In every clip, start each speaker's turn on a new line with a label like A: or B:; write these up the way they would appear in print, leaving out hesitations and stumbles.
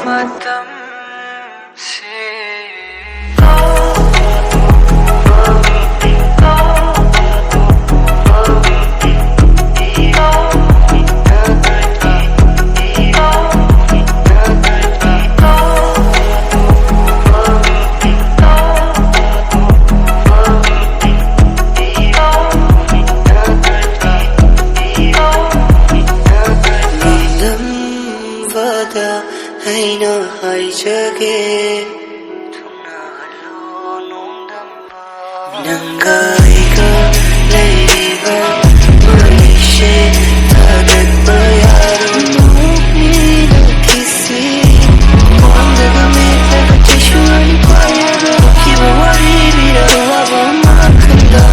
A: matamse aina haijage thuna halo nongdamba nanga iga leiba manishe tagat bayaro ni na kisi mondaga me taga chishwani payaro kiwa wari bira lava makanda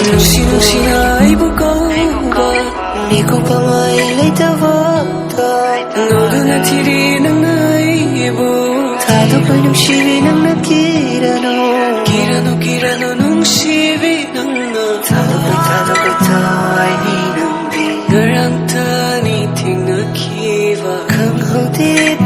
A: Nusi-nusi na ibukaw-uba Hindi ko pa mailitawata Nodo na tiri ng naibo Tato ko'y nungsibi ng nakirano Kirano nung sibi ng na Tato ko'y tawa'y ninambi Garanta ni ting nakiba Kang hodi